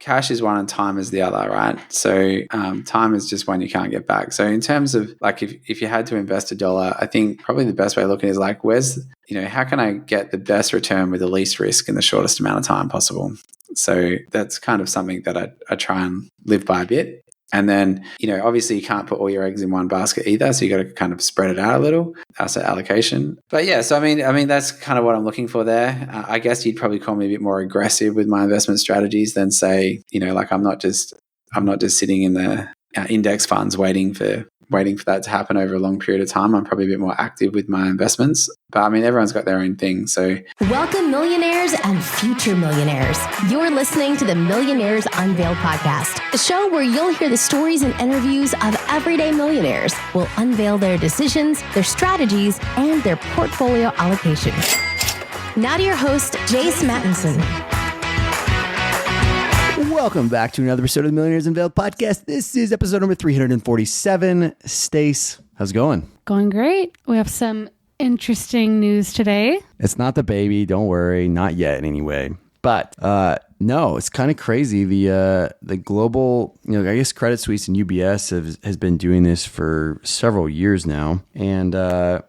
cash is one and time is the other, right? So time is just one you can't get back. So in terms of like if you had to invest $1, I think probably the best way of looking is like, how can I get the best return with the least risk in the shortest amount of time possible? So that's kind of something that I try and live by a bit. And then, obviously you can't put all your eggs in one basket either. So you got to kind of spread it out a little, asset allocation. But yeah, so I mean, that's kind of what I'm looking for there. I guess you'd probably call me a bit more aggressive with my investment strategies than say, like I'm not just sitting in the index funds waiting for that to happen over a long period of time. I'm probably a bit more active with my investments. But I mean, everyone's got their own thing. So welcome, millionaires and future millionaires. You're listening to the Millionaires Unveiled podcast, a show where you'll hear the stories and interviews of everyday millionaires. We'll unveil their decisions, their strategies, and their portfolio allocation. Now to your host, Jace Mattinson. Welcome back to another episode of the Millionaires Unveiled podcast. This is episode number 347. Stace, how's it going? Going great. We have some interesting news today. It's not the baby, don't worry, not yet anyway. But no, it's kind of crazy. The global, I guess Credit Suisse and UBS has been doing this for several years now, and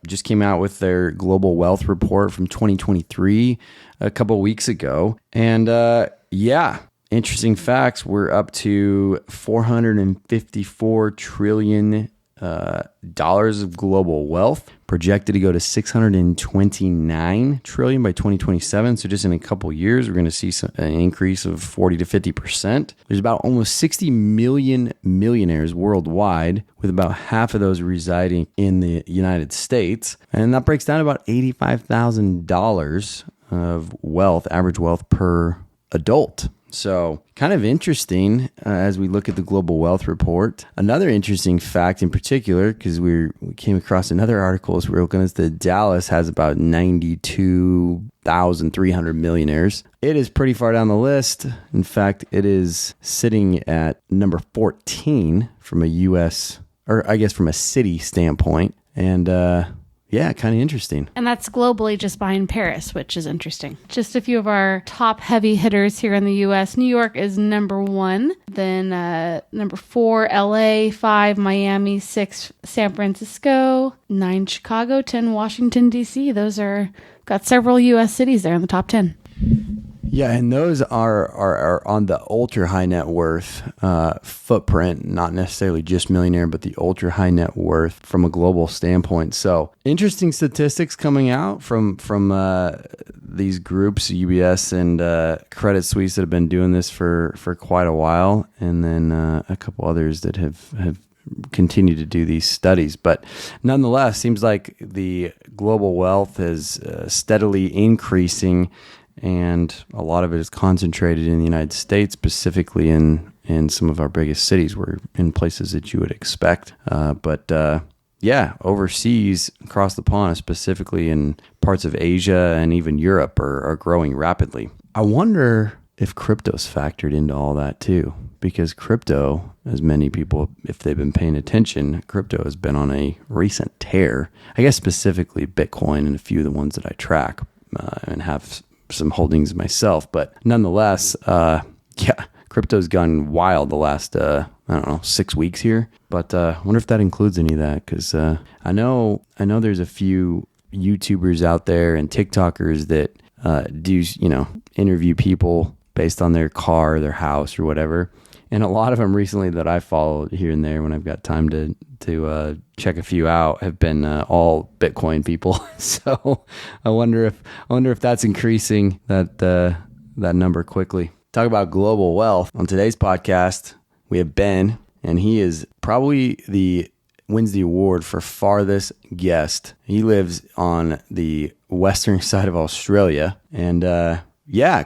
just came out with their global wealth report from 2023 a couple of weeks ago, and interesting facts. We're up to $454 trillion of global wealth, projected to go to $629 trillion by 2027. So just in a couple years, we're going to see an increase of 40 to 50%. There's about almost 60 million millionaires worldwide, with about half of those residing in the United States. And that breaks down to about $85,000 of wealth, average wealth per adult. So kind of interesting as we look at the Global Wealth Report. Another interesting fact in particular, because we came across another article as we were looking at, that Dallas has about 92,300 millionaires. It is pretty far down the list. In fact, it is sitting at number 14 from a U.S., or I guess from a city standpoint. And yeah, kind of interesting. And that's globally, just behind Paris, which is interesting. Just a few of our top heavy hitters here in the U.S. New York is number 1. Then number 4, L.A., 5, Miami, 6, San Francisco, 9, Chicago, 10, Washington, D.C. Those got several U.S. cities there in the top 10. Yeah, and those are on the ultra high net worth footprint, not necessarily just millionaire, but the ultra high net worth from a global standpoint. So interesting statistics coming out from these groups, UBS and Credit Suisse, that have been doing this for quite a while, and then a couple others that have continue to do these studies. But nonetheless, seems like the global wealth is steadily increasing, and a lot of it is concentrated in the United States, specifically in some of our biggest cities, where in places that you would expect. But overseas, across the pond, specifically in parts of Asia and even Europe, are growing rapidly. I wonder if crypto's factored into all that too, because crypto, as many people, if they've been paying attention, crypto has been on a recent tear. I guess specifically Bitcoin and a few of the ones that I track and have some holdings myself, but nonetheless, crypto's gone wild the last 6 weeks here. But I wonder if that includes any of that, because I know there's a few YouTubers out there and TikTokers that do interview people based on their car, their house, or whatever. And a lot of them recently that I followed here and there when I've got time to check a few out have been all Bitcoin people. So I wonder if that's increasing that number quickly. Talk about global wealth. On today's podcast, we have Ben, and he is probably wins the award for farthest guest. He lives on the western side of Australia, and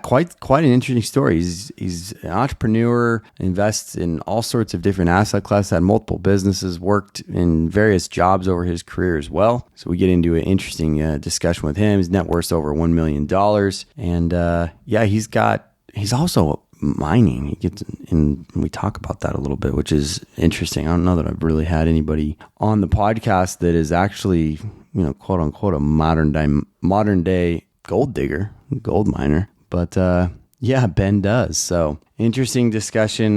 quite an interesting story. He's an entrepreneur, invests in all sorts of different asset classes, had multiple businesses, worked in various jobs over his career as well. So we get into an interesting discussion with him. His net worth's over $1 million. And he's also mining. And we talk about that a little bit, which is interesting. I don't know that I've really had anybody on the podcast that is actually, quote unquote, a modern day gold digger, gold miner. But Yeah, Ben does. So interesting discussion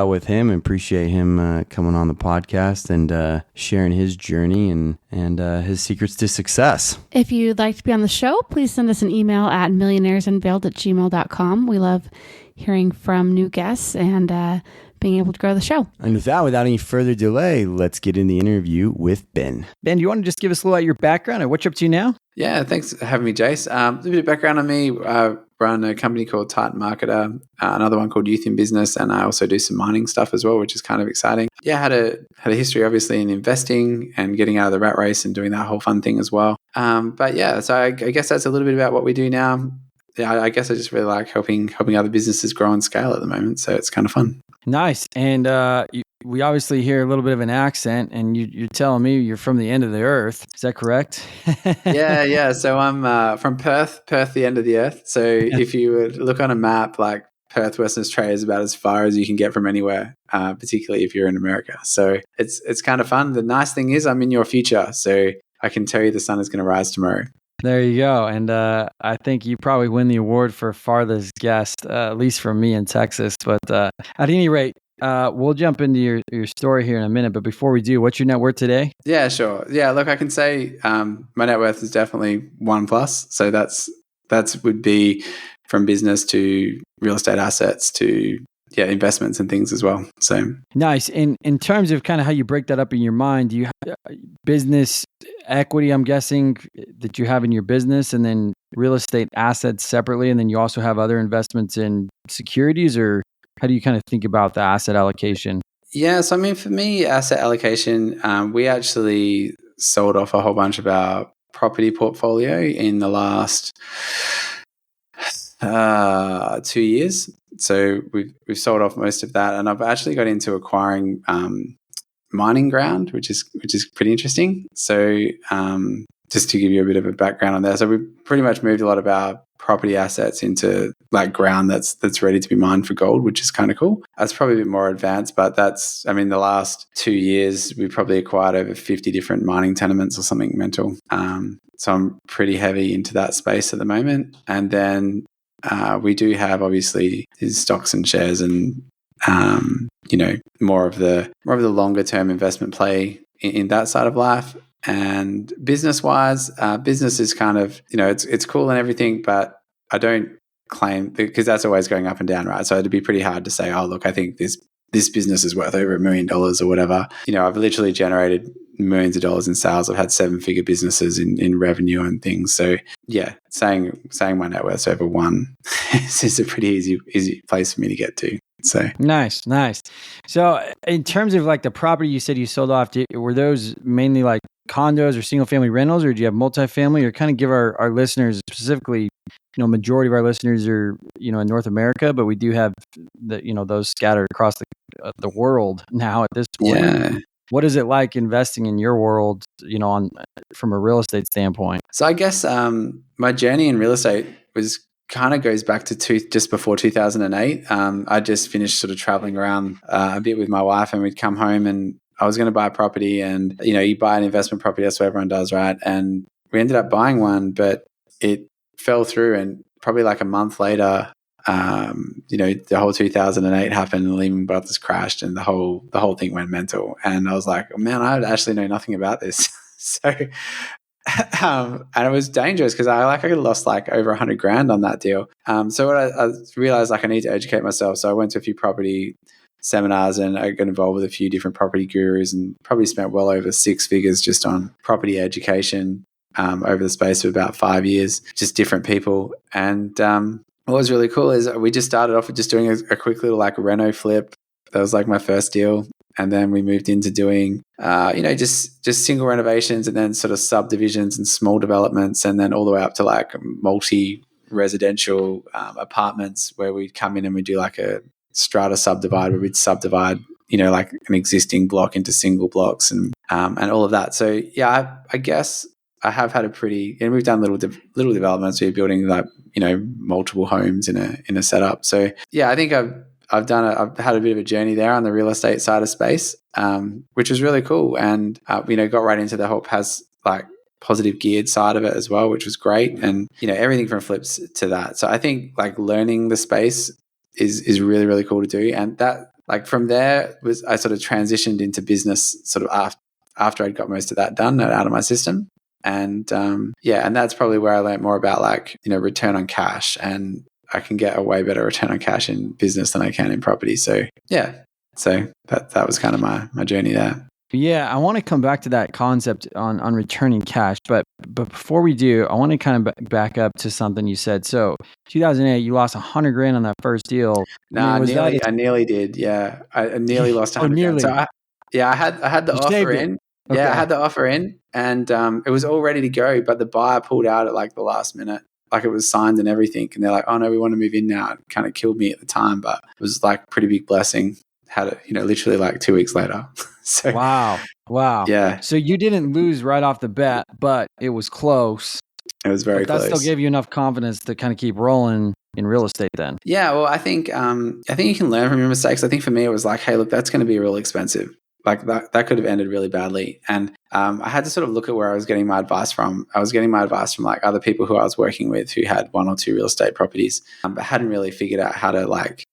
with him. Appreciate him coming on the podcast and sharing his journey and his secrets to success. If you'd like to be on the show, please send us an email at millionairesunveiled@gmail.com. We love hearing from new guests and being able to grow the show. And with that, without any further delay, let's get in the interview with Ben. Ben, do you want to just give us a little about your background and what you're up to now? Yeah, thanks for having me, Jace. A little bit of background on me. I run a company called Titan Marketer, another one called Youth in Business, and I also do some mining stuff as well, which is kind of exciting. Yeah, had a history, obviously, in investing and getting out of the rat race and doing that whole fun thing as well. But yeah, so I guess that's a little bit about what we do now. Yeah, I guess I just really like helping other businesses grow and scale at the moment, so it's kind of fun. Nice. And we obviously hear a little bit of an accent, and you're telling me you're from the end of the earth. Is that correct? Yeah. So I'm from Perth, the end of the earth. So if you would look on a map, like Perth, Western Australia is about as far as you can get from anywhere, particularly if you're in America. So it's kind of fun. The nice thing is I'm in your future, so I can tell you the sun is going to rise tomorrow. There you go. And I think you probably win the award for farthest guest, at least from me in Texas. But at any rate, we'll jump into your story here in a minute. But before we do, what's your net worth today? Yeah, sure. Yeah, look, I can say my net worth is definitely 1+. So that's would be from business to real estate assets to investments and things as well. So nice. In terms of kind of how you break that up in your mind, do you have business equity, I'm guessing, that you have in your business, and then real estate assets separately, and then you also have other investments in securities, or how do you kind of think about the asset allocation? Yeah, so I mean, for me, asset allocation, we actually sold off a whole bunch of our property portfolio in the last 2 years. So we've sold off most of that, and I've actually got into acquiring mining ground, which is pretty interesting. So just to give you a bit of a background on that, so we pretty much moved a lot of our property assets into like ground that's ready to be mined for gold, which is kind of cool. That's probably a bit more advanced, but the last 2 years we probably acquired over 50 different mining tenements or something mental. So I'm pretty heavy into that space at the moment, and then we do have obviously these stocks and shares and more of the longer term investment play in that side of life. And business wise, business is kind of, it's cool and everything, but I don't claim, because that's always going up and down, right? So it'd be pretty hard to say, oh look, I think this business is worth over $1 million or whatever. I've literally generated millions of dollars in sales. I've had 7-figure businesses in revenue and things. So yeah, saying my net worth's over 1 is a pretty easy place for me to get to. So nice. So in terms of like the property you said you sold off, were those mainly like condos or single family rentals, or do you have multifamily? Or kind of give our listeners, specifically, majority of our listeners are in North America, but we do have those scattered across the world now at this point. Yeah. What is it like investing in your world, from a real estate standpoint? So I guess my journey in real estate kind of goes back to just before 2008. I just finished sort of traveling around a bit with my wife, and we'd come home and I was going to buy a property, and you buy an investment property, that's what everyone does, right? And we ended up buying one, but it fell through, and probably like a month later, the whole 2008 happened, and Lehman Brothers crashed, and the whole thing went mental. And I was like, oh, man, I actually know nothing about this. So, and it was dangerous because I lost like over $100,000 on that deal. So what I realized, like, I need to educate myself. So I went to a few property seminars, and I got involved with a few different property gurus, and probably spent well over 6 figures just on property education over the space of about 5 years, just different people. And what was really cool is we just started off with just doing a quick little like reno flip. That was like my first deal. And then we moved into doing, just single renovations, and then sort of subdivisions and small developments, and then all the way up to like multi-residential apartments, where we'd come in and we'd do like a strata subdivide, where we'd subdivide, like an existing block into single blocks and all of that. So yeah, I guess I have had and we've done little developments. We're building like, multiple homes in a setup. So yeah, I think I've had a bit of a journey there on the real estate side of space, which was really cool. And, got right into the whole positive geared side of it as well, which was great. And, everything from flips to that. So I think like learning the space is really, really cool to do. And that, like, from there I sort of transitioned into business sort of after I'd got most of that done and out of my system. And and that's probably where I learned more about like, return on cash, and I can get a way better return on cash in business than I can in property. So so that was kind of my journey there. Yeah, I want to come back to that concept on returning cash, but before we do, I want to kind of back up to something you said. So 2008, you lost $100,000 on that first deal. I nearly did. Yeah, I nearly lost $100,000. Nearly. So I had the You offer saved it. in. Okay. Yeah, I had the offer in, and it was all ready to go, but the buyer pulled out at like the last minute. Like it was signed and everything, and they're like, "Oh no, we want to move in now." It kind of killed me at the time, but it was like a pretty big blessing. Had it, literally like 2 weeks later. So Wow. Yeah. So you didn't lose right off the bat, but it was close. It was very close. That still gave you enough confidence to kind of keep rolling in real estate then. Yeah, well, I think you can learn from your mistakes. I think for me it was like, hey, look, that's going to be real expensive. Like that could have ended really badly. And I had to sort of look at where I was getting my advice from. I was getting my advice from like other people who I was working with who had 1 or 2 real estate properties, but hadn't really figured out how to like,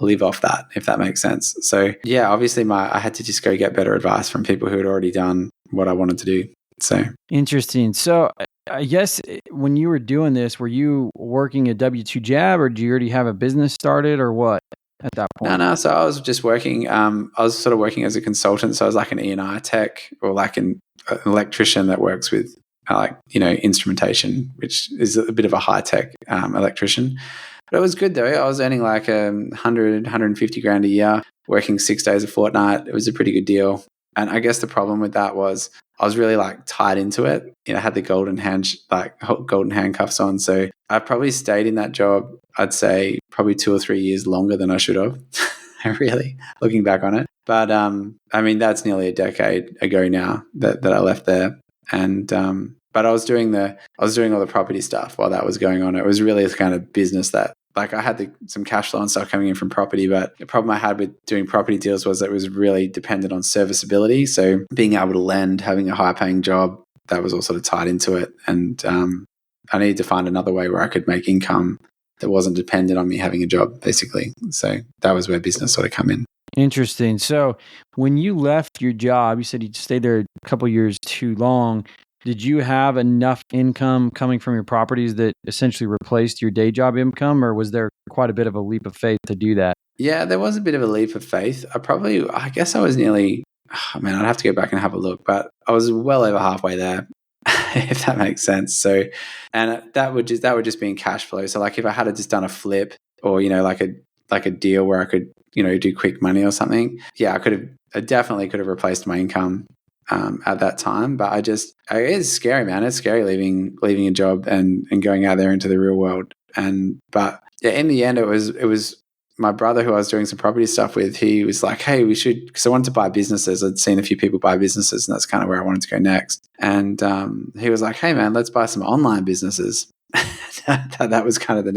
live off that, if that makes sense. So yeah, obviously I had to just go get better advice from people who had already done what I wanted to do. So interesting. So I guess when you were doing this, were you working a W-2 job, or do you already have a business started, or what at that point? No. So I was just working. I was sort of working as a consultant. So I was like an E&I tech, or like an electrician that works with instrumentation, which is a bit of a high tech electrician. But it was good though. I was earning like 150 grand a year, working 6 days a fortnight. It was a pretty good deal. And I guess the problem with that was I was really like tied into it. I had the golden handcuffs on. So I probably stayed in that job, I'd say probably 2 or 3 years longer than I should have, really, looking back on it. But I mean, that's nearly a decade ago now that I left there. And but I was doing all the property stuff while that was going on. It was really a kind of business that, like, I had some cash flow and stuff coming in from property, but the problem I had with doing property deals was that it was really dependent on serviceability. So being able to lend, having a high paying job, that was all sort of tied into it. And I needed to find another way where I could make income that wasn't dependent on me having a job, basically. So that was where business sort of come in. Interesting. So when you left your job, you said you stayed there a couple of years too long. Did you have enough income coming from your properties that essentially replaced your day job income, or was there quite a bit of a leap of faith to do that? Yeah, there was a bit of a leap of faith. I guess I was nearly, I'd have to go back and have a look, but I was well over halfway there, if that makes sense. So, and that would just be in cash flow. So like if I had just done a flip, or, like a deal where I could, do quick money or something. Yeah, I definitely could have replaced my income at that time. But it's scary, man. It's scary leaving a job and going out there into the real world. But yeah, in the end, it was my brother who I was doing some property stuff with. He was like, hey, we should, because I wanted to buy businesses. I'd seen a few people buy businesses, and that's kind of where I wanted to go next. And he was like, hey man, let's buy some online businesses. That was kind of the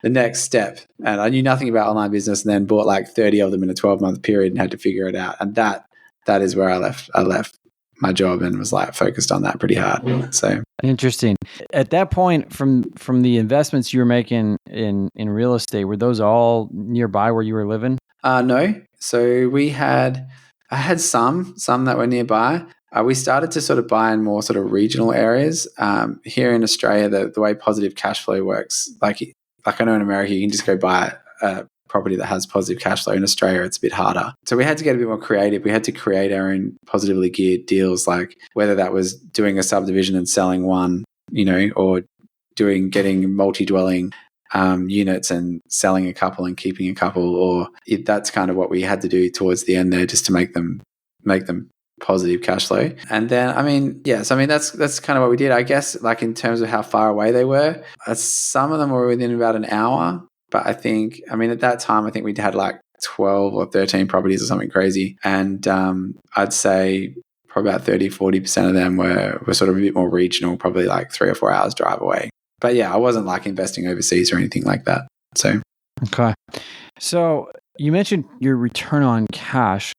next step. And I knew nothing about online business, and then bought like 30 of them in a 12-month period and had to figure it out. And that is where I left my job and was like focused on that pretty hard. So interesting. At that point, from the investments you were making in real estate, were those all nearby where you were living? No. So I had some that were nearby. We started to sort of buy in more sort of regional areas. Here in Australia, the way positive cash flow works, like I know in America, you can just go buy a property that has positive cash flow. In Australia, it's a bit harder. So we had to get a bit more creative. We had to create our own positively geared deals, like whether that was doing a subdivision and selling one, or getting multi-dwelling units and selling a couple and keeping a couple, or that's kind of what we had to do towards the end there, just to make them positive cash flow. And then, that's kind of what we did. I guess, like in terms of how far away they were, some of them were within about an hour. But at that time, I think we'd had like 12 or 13 properties or something crazy. And I'd say probably about 30-40% of them were sort of a bit more regional, probably like 3 or 4 hours drive away. But yeah, I wasn't like investing overseas or anything like that. So okay. So you mentioned your return on cash.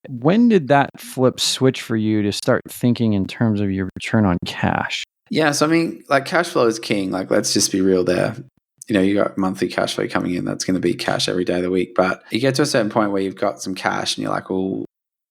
When did that flip switch for you to start thinking in terms of your return on cash? Yeah. So, I mean, like cash flow is king. Like, let's just be real there. You got monthly cash flow coming in. That's going to be cash every day of the week. But you get to a certain point where you've got some cash and you're like, well,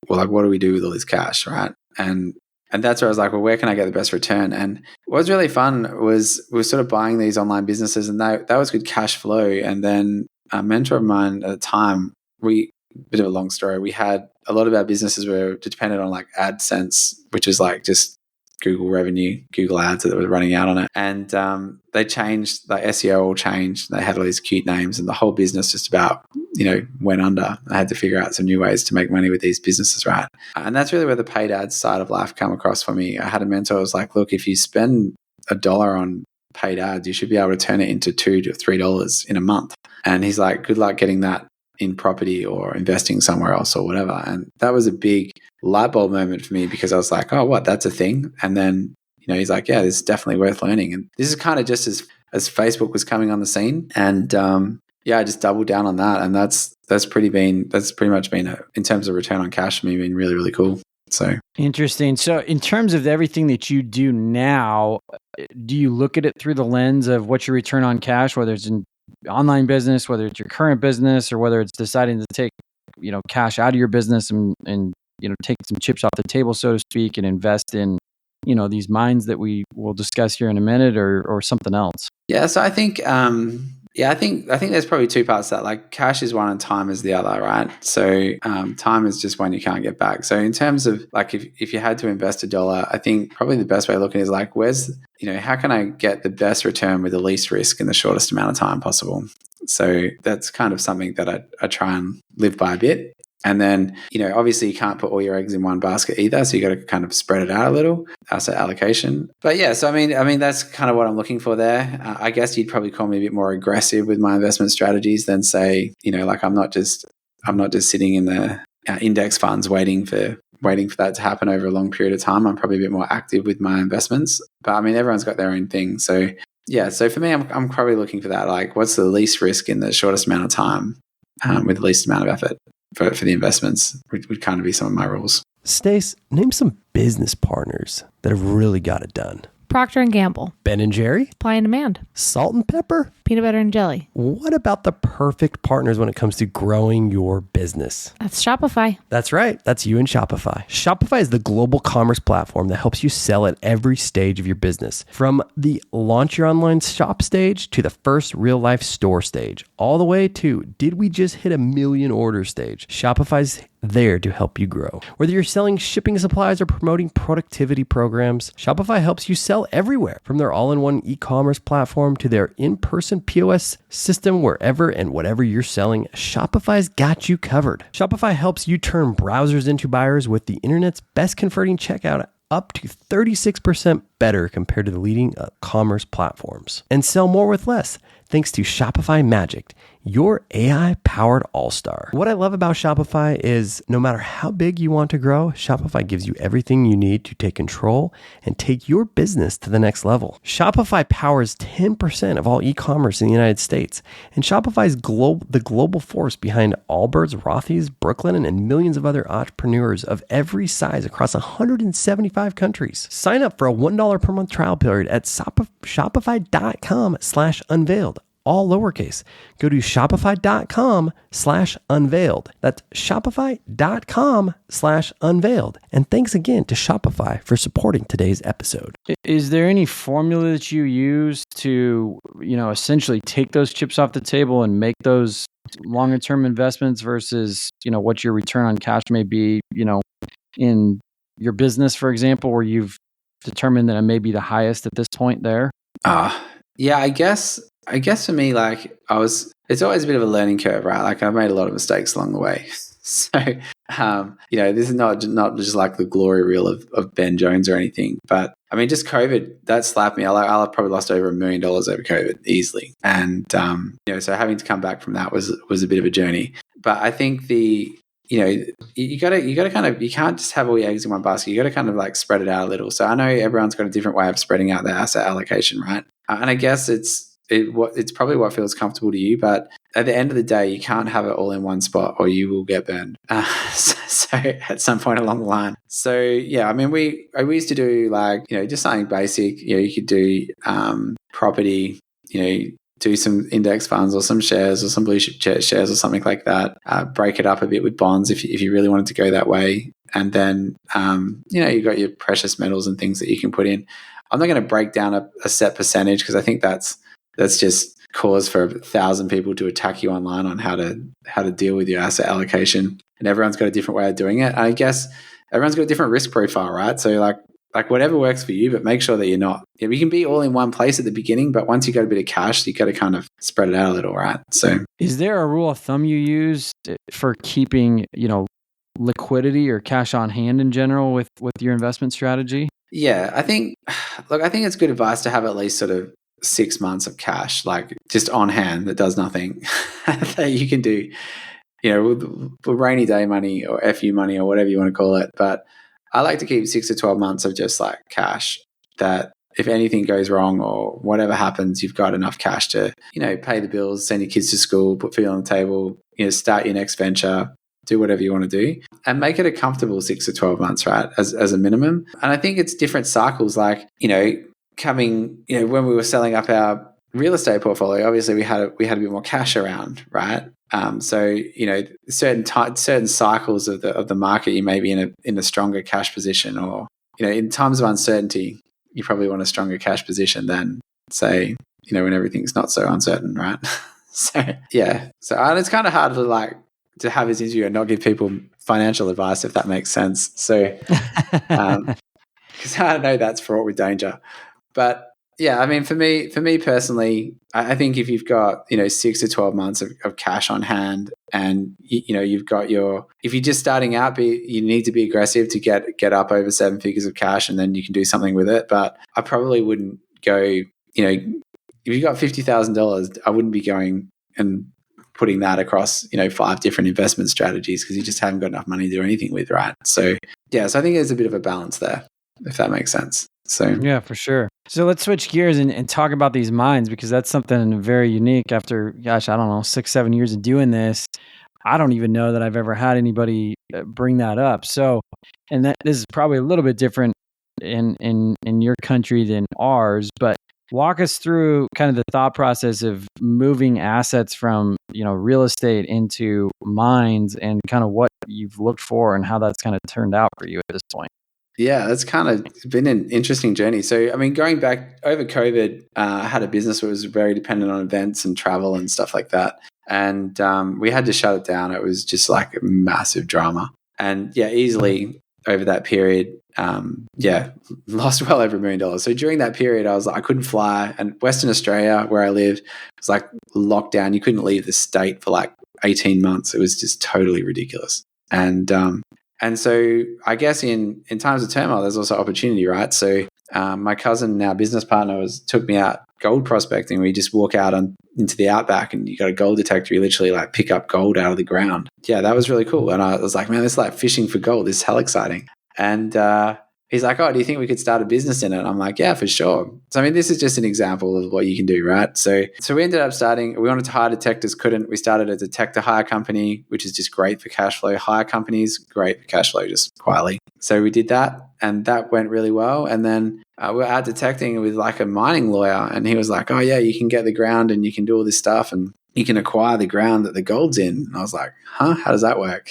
like, what do we do with all this cash? Right. And that's where I was like, well, where can I get the best return? And what was really fun was we were sort of buying these online businesses, and that was good cash flow. And then a mentor of mine at the time, bit of a long story, we had a lot of our businesses were dependent on like AdSense, which is like just Google revenue, Google ads that were running out on it. And they changed, like SEO all changed. They had all these cute names, and the whole business just about, went under. I had to figure out some new ways to make money with these businesses, right? And that's really where the paid ads side of life come across for me. I had a mentor who was like, look, if you spend $1 on paid ads, you should be able to turn it into $2 to $3 in a month. And he's like, good luck getting that in property or investing somewhere else or whatever. And that was a big light bulb moment for me, because I was like, oh, what, that's a thing? And then, he's like, yeah, this is definitely worth learning. And this is kind of just as Facebook was coming on the scene. And I just doubled down on that. And that's pretty much been in terms of return on cash for me, been really, really cool. So interesting. So in terms of everything that you do now, do you look at it through the lens of what's your return on cash, whether it's in online business, whether it's your current business, or whether it's deciding to take, cash out of your business and take some chips off the table, so to speak, and invest in, these mines that we will discuss here in a minute, or something else? Yeah. So I think, I think there's probably two parts to that. Like cash is one and time is the other, right? So time is just one you can't get back. So in terms of like, if you had to invest $1, I think probably the best way of looking is like, how can I get the best return with the least risk in the shortest amount of time possible? So that's kind of something that I try and live by a bit. And then, obviously you can't put all your eggs in one basket either. So you got to kind of spread it out a little, asset allocation. But yeah, so I mean, that's kind of what I'm looking for there. I guess you'd probably call me a bit more aggressive with my investment strategies than say, like I'm not just sitting in the index funds waiting for that to happen over a long period of time. I'm probably a bit more active with my investments. But I mean, everyone's got their own thing. So yeah, so for me, I'm probably looking for that. Like, what's the least risk in the shortest amount of time with the least amount of effort? For the investments would kind of be some of my rules. Stace, name some business partners that have really got it done. Procter & Gamble. Ben & Jerry. Supply and Demand. Salt and Pepper. Peanut Butter and Jelly. What about the perfect partners when it comes to growing your business? That's Shopify. That's right. That's you and Shopify. Shopify is the global commerce platform that helps you sell at every stage of your business. From the launch your online shop stage to the first real life store stage, all the way to did we just hit 1 million orders stage. Shopify's there to help you grow. Whether you're selling shipping supplies or promoting productivity programs, Shopify helps you sell everywhere. From their all-in-one e-commerce platform to their in-person POS system, wherever and whatever you're selling, Shopify's got you covered. Shopify helps you turn browsers into buyers with the internet's best converting checkout, up to 36% better compared to the leading commerce platforms. And sell more with less, thanks to Shopify Magic, your AI-powered all-star. What I love about Shopify is no matter how big you want to grow, Shopify gives you everything you need to take control and take your business to the next level. Shopify powers 10% of all e-commerce in the United States, and Shopify is the global force behind Allbirds, Rothy's, Brooklinen, and millions of other entrepreneurs of every size across 175 countries. Sign up for a $1 per month trial period at shopify.com/unveiled. All lowercase. Go to shopify.com/unveiled. That's shopify.com/unveiled. And thanks again to Shopify for supporting today's episode. Is there any formula that you use to, essentially take those chips off the table and make those longer term investments versus, what your return on cash may be, in your business, for example, where you've determined that it may be the highest at this point there? Yeah, I guess for me, like it's always a bit of a learning curve, right? Like I've made a lot of mistakes along the way. So, this is not just like the glory reel of Ben Jones or anything, but I mean, just COVID, that slapped me. I've probably lost over $1 million over COVID easily. And, so having to come back from that was a bit of a journey, but I think you gotta kind of, you can't just have all your eggs in one basket. You gotta kind of like spread it out a little. So I know everyone's got a different way of spreading out their asset allocation, right? And I guess it's probably what feels comfortable to you, but at the end of the day, you can't have it all in one spot or you will get burned. So at some point along the line. So yeah, I mean, we used to do like, just something basic. You could do property, do some index funds or some shares or some blue chip shares or something like that. Break it up a bit with bonds if you really wanted to go that way. And then, you got your precious metals and things that you can put in. I'm not going to break down a set percentage because I think that's just cause for 1,000 people to attack you online on how to deal with your asset allocation. And everyone's got a different way of doing it. And I guess everyone's got a different risk profile, right? So like whatever works for you, but make sure that you're not. You can be all in one place at the beginning, but once you got a bit of cash, you got to kind of spread it out a little, right? So, is there a rule of thumb you use for keeping, liquidity or cash on hand in general with your investment strategy? Yeah, I think it's good advice to have at least sort of 6 months of cash, like just on hand that does nothing that you can do, with rainy day money or FU money or whatever you want to call it. But I like to keep 6 to 12 months of just like cash that if anything goes wrong or whatever happens, you've got enough cash to, pay the bills, send your kids to school, put food on the table, start your next venture, do whatever you want to do and make it a comfortable 6 to 12 months, right? As a minimum. And I think it's different cycles, like, coming, when we were selling up our real estate portfolio, obviously we had a bit more cash around, right? So certain cycles of the market, you may be in a stronger cash position, or in times of uncertainty, you probably want a stronger cash position than say when everything's not so uncertain, right? So yeah, and it's kind of hard to have this interview and not give people financial advice, if that makes sense. So because I know that's fraught with danger. But yeah, I mean, for me personally, I think if you've got 6 to 12 months of cash on hand, and you've got if you're just starting out, you need to be aggressive to get up over 7 figures of cash, and then you can do something with it. But I probably wouldn't go. If you've got $50,000, I wouldn't be going and putting that across 5 different investment strategies because you just haven't got enough money to do anything with, right? So yeah, so I think there's a bit of a balance there, if that makes sense. So yeah, for sure. So let's switch gears and talk about these mines, because that's something very unique. After, gosh, I don't know, 6-7 years of doing this, I don't even know that I've ever had anybody bring that up. So, and this is probably a little bit different in your country than ours, but walk us through kind of the thought process of moving assets from, real estate into mines, and kind of what you've looked for and how that's kind of turned out for you at this point. Yeah, that's kind of been an interesting journey. So, I mean, going back over COVID, I had a business that was very dependent on events and travel and stuff like that. And we had to shut it down. It was just like a massive drama. And yeah, easily over that period, lost well over $1 million. So during that period, I was like, I couldn't fly. And Western Australia, where I lived, was like lockdown. You couldn't leave the state for like 18 months. It was just totally ridiculous. And so I guess in times of turmoil, there's also opportunity, right? So my cousin, our business partner, took me out gold prospecting. We just walk out into the outback, and you got a gold detector. You literally like pick up gold out of the ground. Yeah, that was really cool. And I was like, man, this is like fishing for gold. This is hell exciting. And he's like, oh, do you think we could start a business in it? I'm like, yeah, for sure. So, I mean, this is just an example of what you can do, right? So we ended up we wanted to hire detectors, couldn't. We started a detector hire company, which is just great for cash flow. Hire companies, great for cash flow, just quietly. So we did that, and that went really well. And then we were out detecting with like a mining lawyer, and he was like, oh yeah, you can get the ground and you can do all this stuff, and you can acquire the ground that the gold's in. And I was like, huh, how does that work?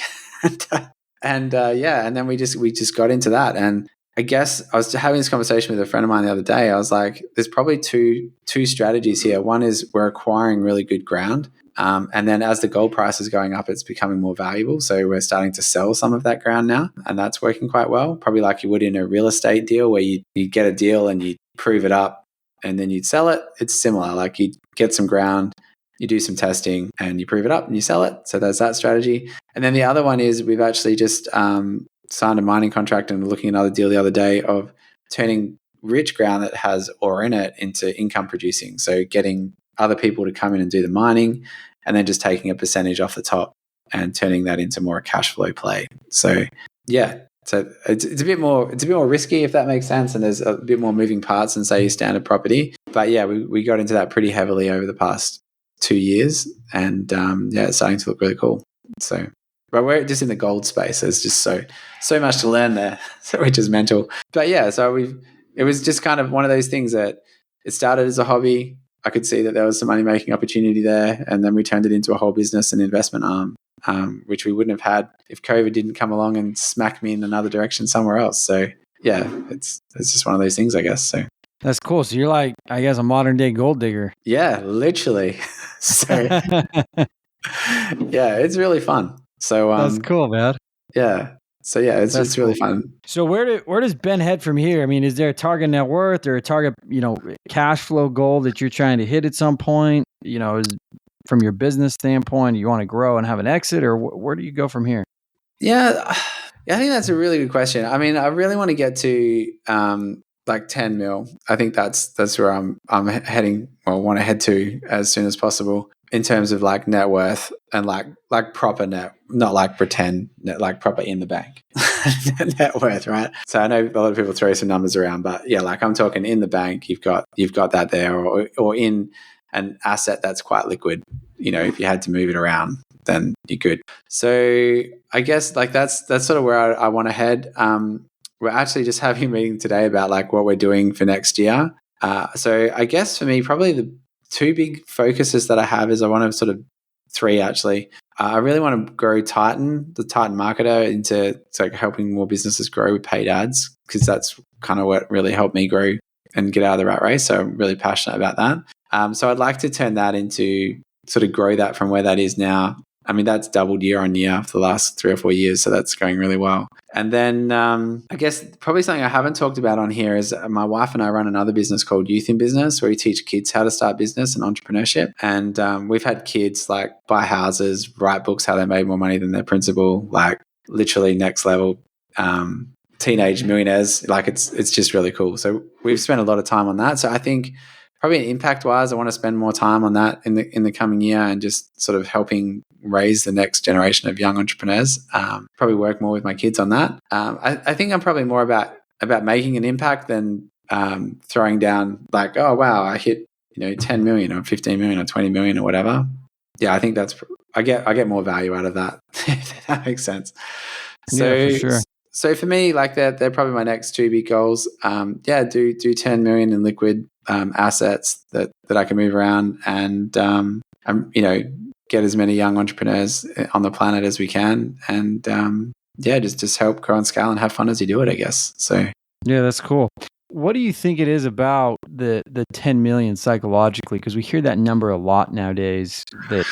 And then we just got into that. And I guess I was having this conversation with a friend of mine the other day. I was like, there's probably two strategies here. One is we're acquiring really good ground. And then as the gold price is going up, it's becoming more valuable. So we're starting to sell some of that ground now, and that's working quite well. Probably like you would in a real estate deal where you get a deal and you prove it up and then you'd sell it. It's similar. Like you get some ground, you do some testing and you prove it up and you sell it. So there's that strategy. And then the other one is we've actually just signed a mining contract and looking at another deal the other day of turning rich ground that has ore in it into income producing. So getting other people to come in and do the mining, and then just taking a percentage off the top and turning that into more a cash flow play. So yeah, so it's a bit more risky, if that makes sense, and there's a bit more moving parts than say your standard property. But yeah, we got into that pretty heavily over the past 2 years, and it's starting to look really cool. So, but we're just in the gold space. There's just so much to learn there, which is mental. But yeah, so it was just kind of one of those things that it started as a hobby. I could see that there was some money making opportunity there, and then we turned it into a whole business and investment arm, which we wouldn't have had if COVID didn't come along and smack me in another direction somewhere else. So yeah, it's just one of those things, I guess. So That's cool. So you're like, I guess, a modern day gold digger. yeah, literally. So yeah, it's really fun. So That's cool, man. yeah. So yeah, it's really fun. So where does Ben head from here? I mean, is there a target net worth or a target, cash flow goal that you're trying to hit at some point? Is from your business standpoint, you want to grow and have an exit, or where do you go from here? Yeah, I think that's a really good question. I mean, I really want to get to like 10 mil. I think that's where I'm heading, or want to head to as soon as possible in terms of like net worth and like proper net, not like pretend net, like proper in the bank net worth, right? So I know a lot of people throw some numbers around, but yeah, like I'm talking in the bank, you've got that there, or in an asset that's quite liquid. If you had to move it around, then you're good. So I guess like that's sort of where I want to head. We're actually just having a meeting today about like what we're doing for next year. So I guess for me, probably the two big focuses that I have is I want to sort of three actually. I really want to grow Titan, the Titan marketer, into like helping more businesses grow with paid ads, because that's kind of what really helped me grow and get out of the rat race. So I'm really passionate about that. So I'd like to turn that into sort of grow that from where that is now. I mean, that's doubled year on year for the last 3 or 4 years. So that's going really well. And then I guess probably something I haven't talked about on here is my wife and I run another business called Youth in Business, where we teach kids how to start business and entrepreneurship. And we've had kids like buy houses, write books, how they made more money than their principal, like literally next level teenage millionaires. Like it's just really cool. So we've spent a lot of time on that. So I think probably impact wise, I want to spend more time on that in the coming year, and just sort of helping raise the next generation of young entrepreneurs. Probably work more with my kids on that. I think I'm probably more about making an impact than throwing down like, oh wow, I hit 10 million or 15 million or 20 million or whatever. Yeah, I think I get more value out of that. If that makes sense. So yeah, for sure. So for me, like they're probably my next two big goals. Do 10 million in liquid assets that I can move around, and get as many young entrepreneurs on the planet as we can, and just help grow and scale and have fun as you do it, I guess. So yeah, that's cool. What do you think it is about the 10 million psychologically? Because we hear that number a lot nowadays. That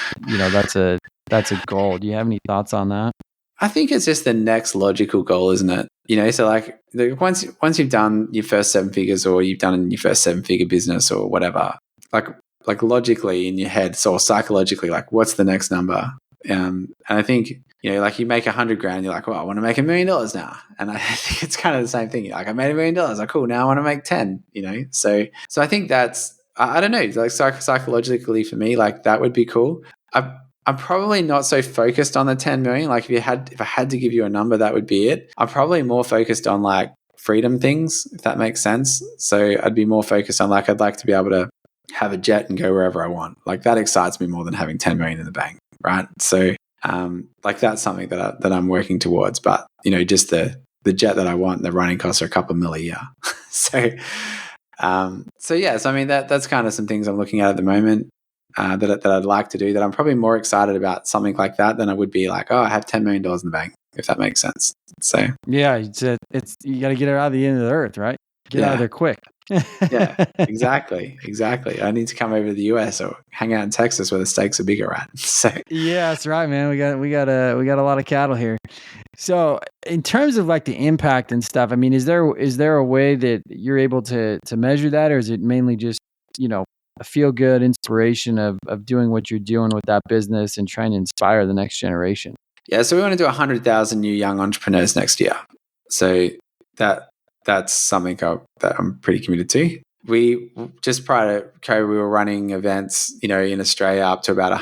that's a goal. Do you have any thoughts on that? I think it's just the next logical goal, isn't it? So like once you've done your first 7 figures, or you've done your first 7-figure business or whatever, like logically in your head, so psychologically, like what's the next number? And I think, like you make $100,000, you're like, well, I want to make $1 million now. And I think it's kind of the same thing. You're like, I made $1 million. Like, cool. Now I want to make 10, So I think that's, I don't know, like psychologically for me, like that would be cool. I'm probably not so focused on the 10 million. Like if I had to give you a number, that would be it. I'm probably more focused on like freedom things, if that makes sense. So I'd be more focused on like, I'd like to be able to have a jet and go wherever I want. Like that excites me more than having 10 million in the bank. Right. So like that's something that I'm working towards, but just the jet that I want, the running costs are a couple mil a year. So yes, I mean, that's kind of some things I'm looking at the moment. That I'd like to do, that I'm probably more excited about something like that than I would be like, oh, I have $10 million in the bank, if that makes sense. So yeah, you got to get it out of the end of the earth, right? Get out of there quick. Yeah, exactly. I need to come over to the US or hang out in Texas where the stakes are bigger, right? So yeah, that's right, man. We got a lot of cattle here. So in terms of like the impact and stuff, I mean, is there a way that you're able to measure that, or is it mainly just a feel good inspiration of doing what you're doing with that business and trying to inspire the next generation? Yeah, so we want to do 100,000 new young entrepreneurs next year. So that's something that I'm pretty committed to. We just prior to COVID, we were running events, in Australia up to about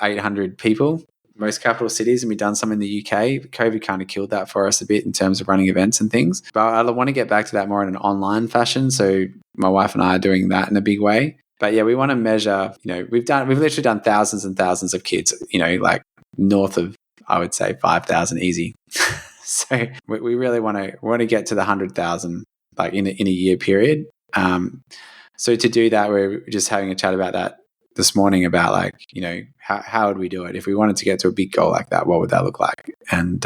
800 people, most capital cities, and we've done some in the UK. COVID kind of killed that for us a bit in terms of running events and things. But I want to get back to that more in an online fashion. So my wife and I are doing that in a big way. But yeah, we want to measure, we've literally done thousands and thousands of kids, like north of, I would say 5,000 easy. So we really want to get to the 100,000 like in a year period. So to do that, we're just having a chat about that this morning about like, how would we do it? If we wanted to get to a big goal like that, what would that look like? And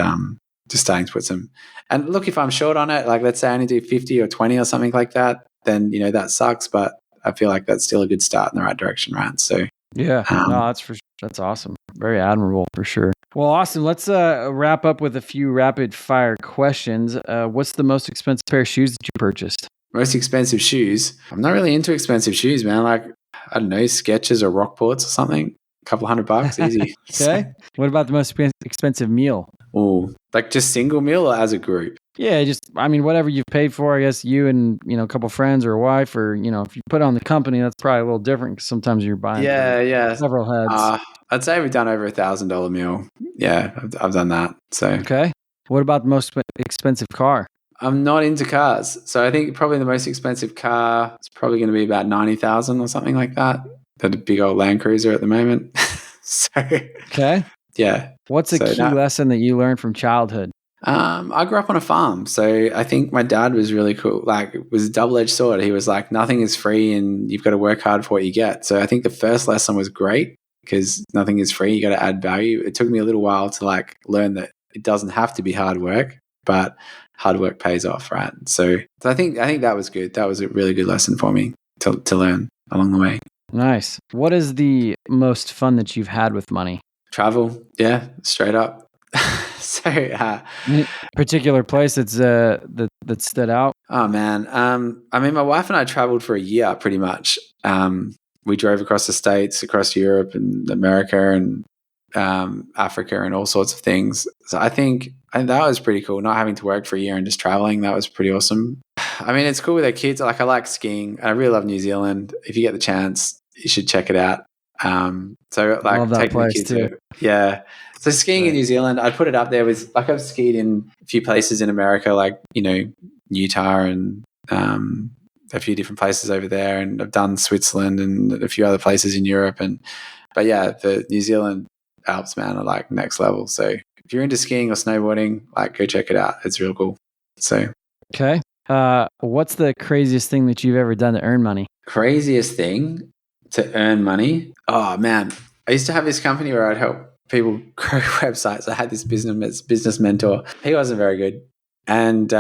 just starting to put some, and look, if I'm short on it, like let's say I only do 50 or 20 or something like that, then, that sucks. But I feel like that's still a good start in the right direction, right? So yeah, no, that's awesome. Very admirable for sure. Well, Austin, let's wrap up with a few rapid fire questions. What's the most expensive pair of shoes that you purchased? Most expensive shoes? I'm not really into expensive shoes, man. Like, I don't know, Skechers or Rockports or something. A couple $100, easy. Okay. What about the most expensive meal? Oh, like just single meal or as a group? Yeah, whatever you've paid for, I guess you and, a couple friends or a wife or, if you put on the company, that's probably a little different because sometimes you're buying several heads. I'd say we've done over $1,000 meal. Yeah, I've done that. So okay. What about the most expensive car? I'm not into cars. So I think probably the most expensive car is probably going to be about 90,000 or something like that. That a big old Land Cruiser at the moment. So okay. Yeah. What's a key lesson that you learned from childhood? I grew up on a farm, so I think my dad was really cool. Like, it was a double-edged sword. He was like, nothing is free and you've got to work hard for what you get. So I think the first lesson was great because nothing is free. You got to add value. It took me a little while to like learn that it doesn't have to be hard work, but hard work pays off, right? So I think that was good. That was a really good lesson for me to learn along the way. Nice. What is the most fun that you've had with money? Travel. Yeah, straight up. So, any particular place that stood out? Oh man, my wife and I traveled for a year pretty much. We drove across the States, across Europe and America and Africa and all sorts of things. So I think that was pretty cool. Not having to work for a year and just traveling, that was pretty awesome. It's cool with our kids. Like, I like skiing. I really love New Zealand. If you get the chance, you should check it out. So like, love that place too. Yeah. So skiing in New Zealand, I'd put it up there with, like, I've skied in a few places in America, like, Utah and a few different places over there. And I've done Switzerland and a few other places in Europe. But yeah, the New Zealand Alps, man, are like next level. So if you're into skiing or snowboarding, like, go check it out. It's real cool. So. Okay. What's the craziest thing that you've ever done to earn money? Craziest thing to earn money? Oh man, I used to have this company where I'd help people grow websites. I had this business mentor. He wasn't very good. And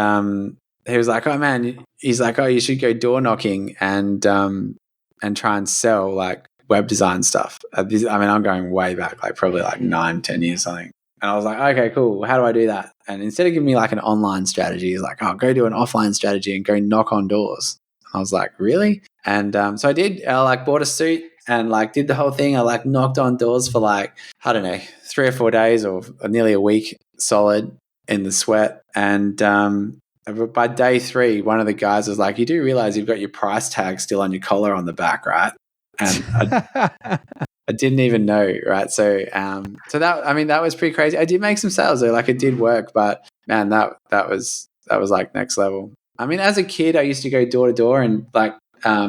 he was like, oh man, he's like, oh, you should go door knocking and try and sell like web design stuff. I'm going way back, like probably like 9-10 years something. And I was like, okay, cool. How do I do that? And instead of giving me like an online strategy, he's like, oh, go do an offline strategy and go knock on doors. And I was like, really? And so I did. I like bought a suit and like did the whole thing. I like knocked on doors for like, I don't know, 3 or 4 days or nearly a week solid in the sweat. And by day 3, one of the guys was like, you do realize you've got your price tag still on your collar on the back, right? And I didn't even know, right? So that was pretty crazy. I did make some sales though, like it did work, but man, that was like next level. As a kid, I used to go door to door and like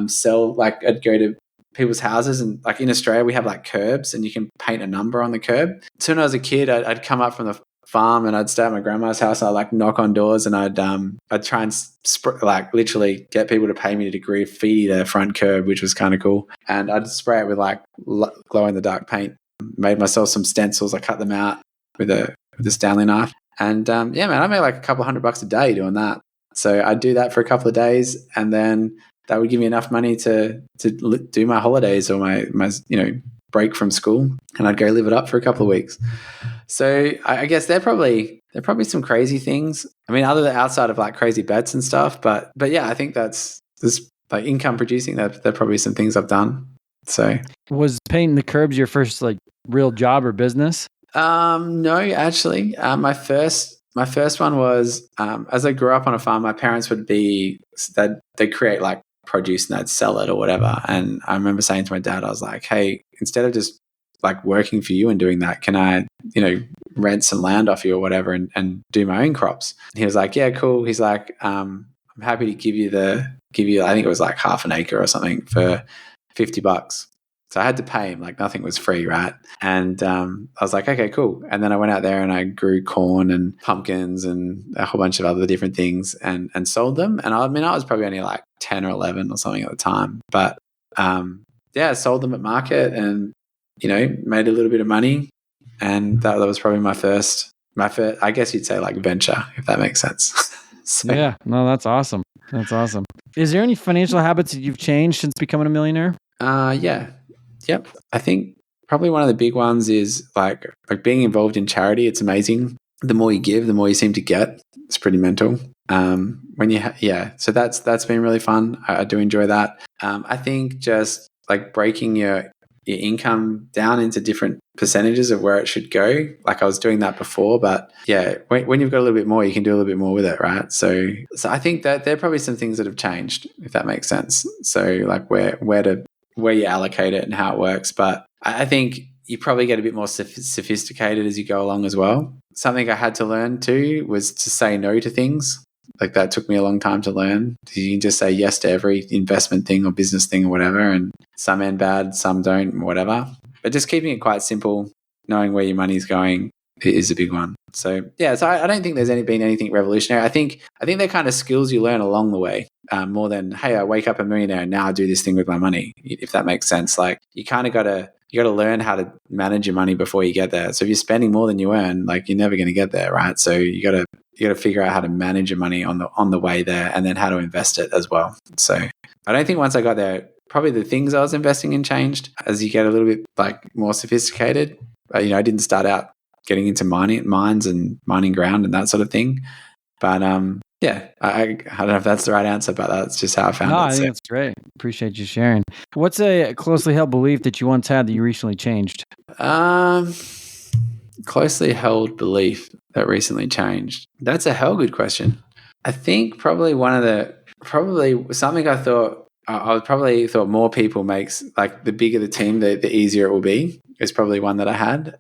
sell, like I'd go to people's houses, and like in Australia we have like curbs and you can paint a number on the curb. So when I was a kid, I'd come up from the farm and I'd stay at my grandma's house. I'd like knock on doors and I'd try and like literally get people to pay me to graffiti their front curb, which was kind of cool. And I'd spray it with like glow in the dark paint. Made myself some stencils. I cut them out with a Stanley knife. And I made like a couple $100 a day doing that. So I'd do that for a couple of days, and then that would give me enough money to do my holidays or my break from school, and I'd go live it up for a couple of weeks. So I guess they're probably some crazy things. Other than outside of like crazy bets and stuff, but yeah, I think that's this like income producing. They're probably some things I've done. So was painting the curbs your first like real job or business? No, actually, my first one was as I grew up on a farm. My parents they'd create like produce and they'd sell it or whatever. And I remember saying to my dad, I was like, hey, instead of just like working for you and doing that, can I, rent some land off you or whatever and do my own crops? And he was like, yeah, cool. He's like, I'm happy to give you, I think it was like half an acre or something for $50. So I had to pay him, like nothing was free, right? And I was like, okay, cool. And then I went out there and I grew corn and pumpkins and a whole bunch of other different things and sold them. And I was probably only like 10 or 11 or something at the time. But I sold them at market and, made a little bit of money. And that was probably my first, I guess you'd say like venture, if that makes sense. So, Yeah, no, that's awesome. That's awesome. Is there any financial habits that you've changed since becoming a millionaire? Yeah. Yep. I think probably one of the big ones is like being involved in charity. It's amazing. The more you give, the more you seem to get. It's pretty mental. So that's been really fun. I do enjoy that. I think just like breaking your income down into different percentages of where it should go. Like I was doing that before, but yeah, when you've got a little bit more, you can do a little bit more with it, right? So I think that there are probably some things that have changed, if that makes sense. So like where you allocate it and how it works. But I think you probably get a bit more sophisticated as you go along as well. Something I had to learn too was to say no to things. Like that took me a long time to learn. You can just say yes to every investment thing or business thing or whatever, and some end bad, some don't, whatever. But just keeping it quite simple, knowing where your money's going is a big one. So I don't think there's been anything revolutionary. I think they're kind of skills you learn along the way, more than, hey, I wake up a millionaire and now I do this thing with my money, if that makes sense. Like you kind of got to learn how to manage your money before you get there. So if you're spending more than you earn, like you're never going to get there, right? So you got to figure out how to manage your money on the way there, and then how to invest it as well. So I don't think once I got there, probably the things I was investing in changed as you get a little bit like more sophisticated. I didn't start out getting into mines and mining ground and that sort of thing. But I don't know if that's the right answer, but that's just how I found it. I think that's great. Appreciate you sharing. What's a closely held belief that you once had that you recently changed? Closely held belief that recently changed. That's a hell good question. I think probably something I thought more people makes, like the bigger the team, the easier it will be, is probably one that I had.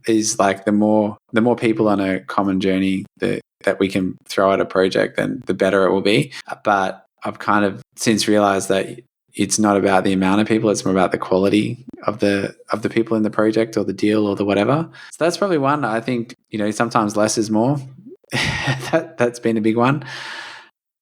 Is like the more people on a common journey that we can throw at a project, then the better it will be. But I've kind of since realized that it's not about the amount of people, it's more about the quality of the people in the project or the deal or the whatever. So that's probably one. I think, sometimes less is more. That's been a big one.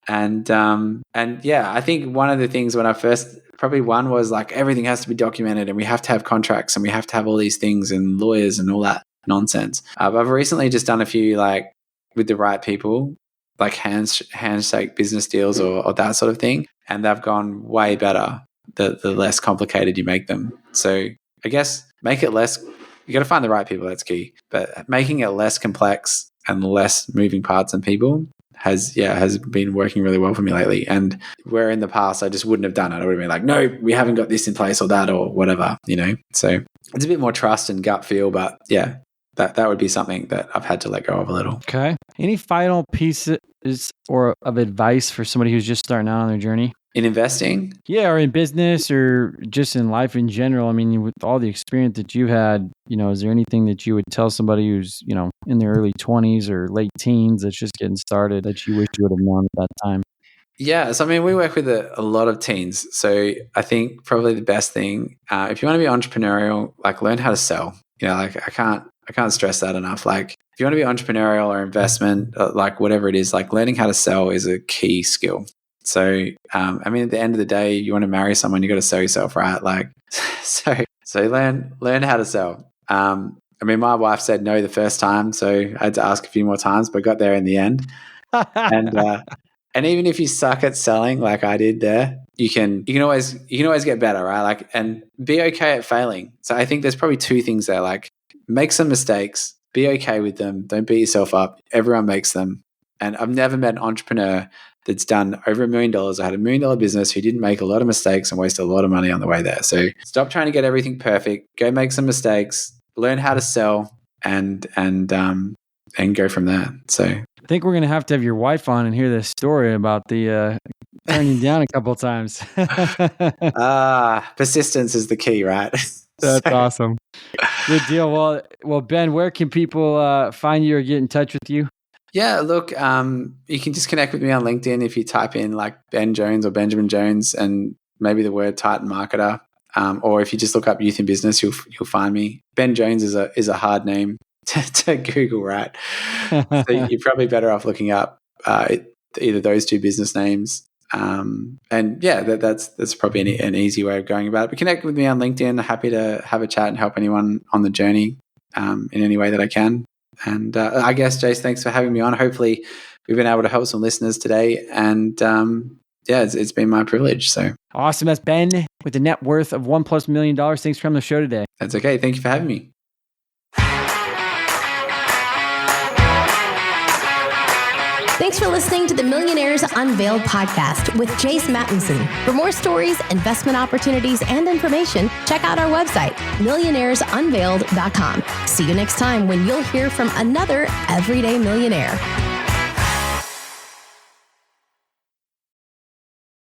And I think one of the things when I first, probably one was like everything has to be documented and we have to have contracts and we have to have all these things and lawyers and all that nonsense. I've recently just done a few like with the right people, like handshake business deals or that sort of thing, and they've gone way better the less complicated you make them. So I guess make it less. You got to find the right people. That's key. But making it less complex and less moving parts and people has been working really well for me lately. And where in the past I just wouldn't have done it. I would have been like, no, we haven't got this in place or that or whatever, So it's a bit more trust and gut feel, but yeah, that would be something that I've had to let go of a little. Okay. Any final pieces or of advice for somebody who's just starting out on their journey? In investing? Yeah, or in business or just in life in general. I mean, with all the experience that you had, is there anything that you would tell somebody who's, in their early 20s or late teens that's just getting started that you wish you would have known at that time? Yeah, so I mean, we work with a lot of teens. So I think probably the best thing, if you want to be entrepreneurial, like learn how to sell. Like I can't stress that enough. Like if you want to be entrepreneurial or investment, like whatever it is, like learning how to sell is a key skill. So, I mean, at the end of the day, you want to marry someone, you got to sell yourself, right? Like, so learn how to sell. I mean, my wife said no the first time, so I had to ask a few more times, but got there in the end. And even if you suck at selling, like I did there, you can always get better, right? Like, and be okay at failing. So I think there's probably two things there. Like, make some mistakes, be okay with them. Don't beat yourself up. Everyone makes them. And I've never met an entrepreneur that's done over $1 million or had $1 million business who didn't make a lot of mistakes and waste a lot of money on the way there. So stop trying to get everything perfect. Go make some mistakes, learn how to sell, and go from there. So I think we're going to have your wife on and hear this story about the turning down a couple of times. Persistence is the key, right? That's awesome. Good deal. Well, Ben, where can people find you or get in touch with you? Yeah, look, you can just connect with me on LinkedIn if you type in like Ben Jones or Benjamin Jones, and maybe the word Titan marketer. Or if you just look up youth in business, you'll find me. Ben Jones is a hard name to Google, right? So you're probably better off looking up either those two business names. And yeah, that's probably an easy way of going about it. But connect with me on LinkedIn. Happy to have a chat and help anyone on the journey in any way that I can. And I guess, Jace, thanks for having me on. Hopefully we've been able to help some listeners today. And yeah, it's been my privilege. So awesome. That's Ben with a net worth of $1+ million. Thanks for coming on the show today. That's okay. Thank you for having me. Thanks for listening to the Millionaires Unveiled podcast with Jace Mattinson. For more stories, investment opportunities, and information, check out our website, millionairesunveiled.com. See you next time when you'll hear from another everyday millionaire.